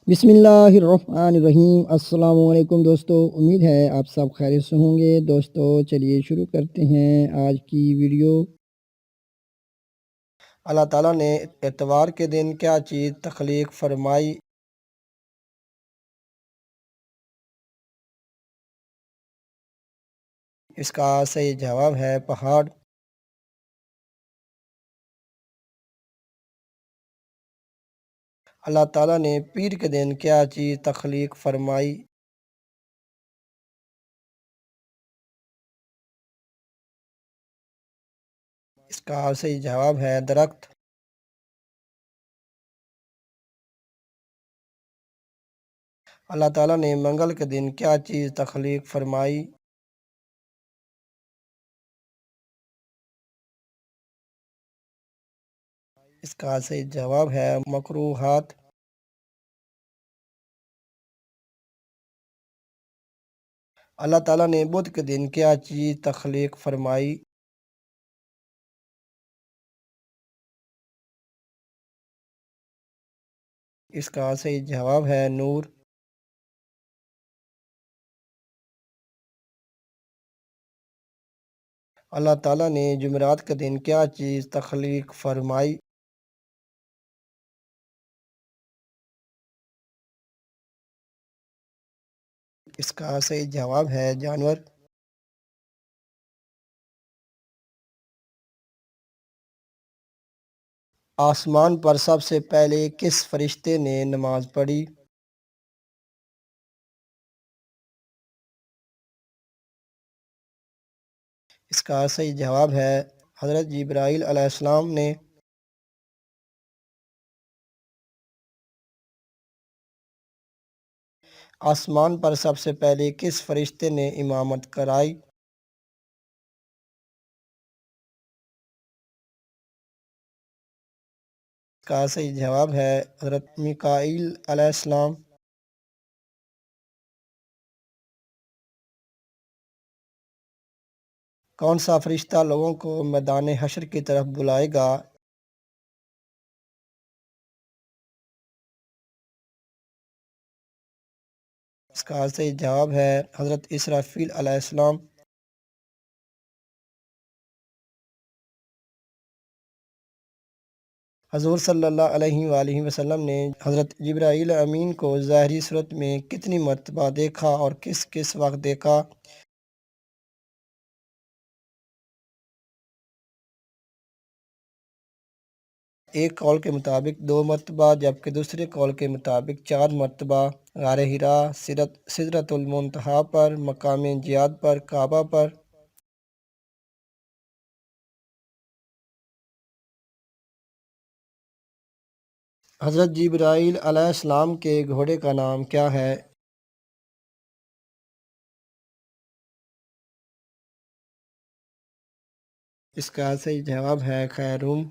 بسم اللہ الرحمن الرحیم۔ السلام علیکم دوستو، امید ہے آپ سب خیریت سے ہوں گے۔ دوستو چلیے شروع کرتے ہیں آج کی ویڈیو۔ اللہ تعالیٰ نے اتوار کے دن کیا چیز تخلیق فرمائی؟ اس کا صحیح جواب ہے پہاڑ۔ اللہ تعالیٰ نے پیر کے دن کیا چیز تخلیق فرمائی؟ اس کا صحیح جواب ہے درخت۔ اللہ تعالیٰ نے منگل کے دن کیا چیز تخلیق فرمائی؟ اس کا صحیح جواب ہے مکروہات۔ اللہ تعالیٰ نے بدھ کے دن کیا چیز تخلیق فرمائی؟ اس کا صحیح جواب ہے نور۔ اللہ تعالیٰ نے جمعرات کے دن کیا چیز تخلیق فرمائی؟ اس کا صحیح جواب ہے جانور۔ آسمان پر سب سے پہلے کس فرشتے نے نماز پڑھی؟ اس کا صحیح جواب ہے حضرت جبرائیل علیہ السلام نے۔ آسمان پر سب سے پہلے کس فرشتے نے امامت کرائی؟ اس کا صحیح جواب ہے حضرت میکائیل علیہ السلام۔ کون سا فرشتہ لوگوں کو میدان حشر کی طرف بلائے گا؟ اس کا صحیح جواب ہے حضرت اسرافیل علیہ السلام۔ حضور صلی اللہ علیہ وآلہ وسلم نے حضرت جبرائیل امین کو ظاہری صورت میں کتنی مرتبہ دیکھا اور کس کس وقت دیکھا؟ ایک قول کے مطابق 2 مرتبہ جبکہ دوسرے قول کے مطابق 4 مرتبہ، غار حرا، سدرۃ المنتہا پر، مقام جیاد پر، کعبہ پر۔ حضرت جبرائیل علیہ السلام کے گھوڑے کا نام کیا ہے؟ اس کا صحیح جواب ہے خیروم۔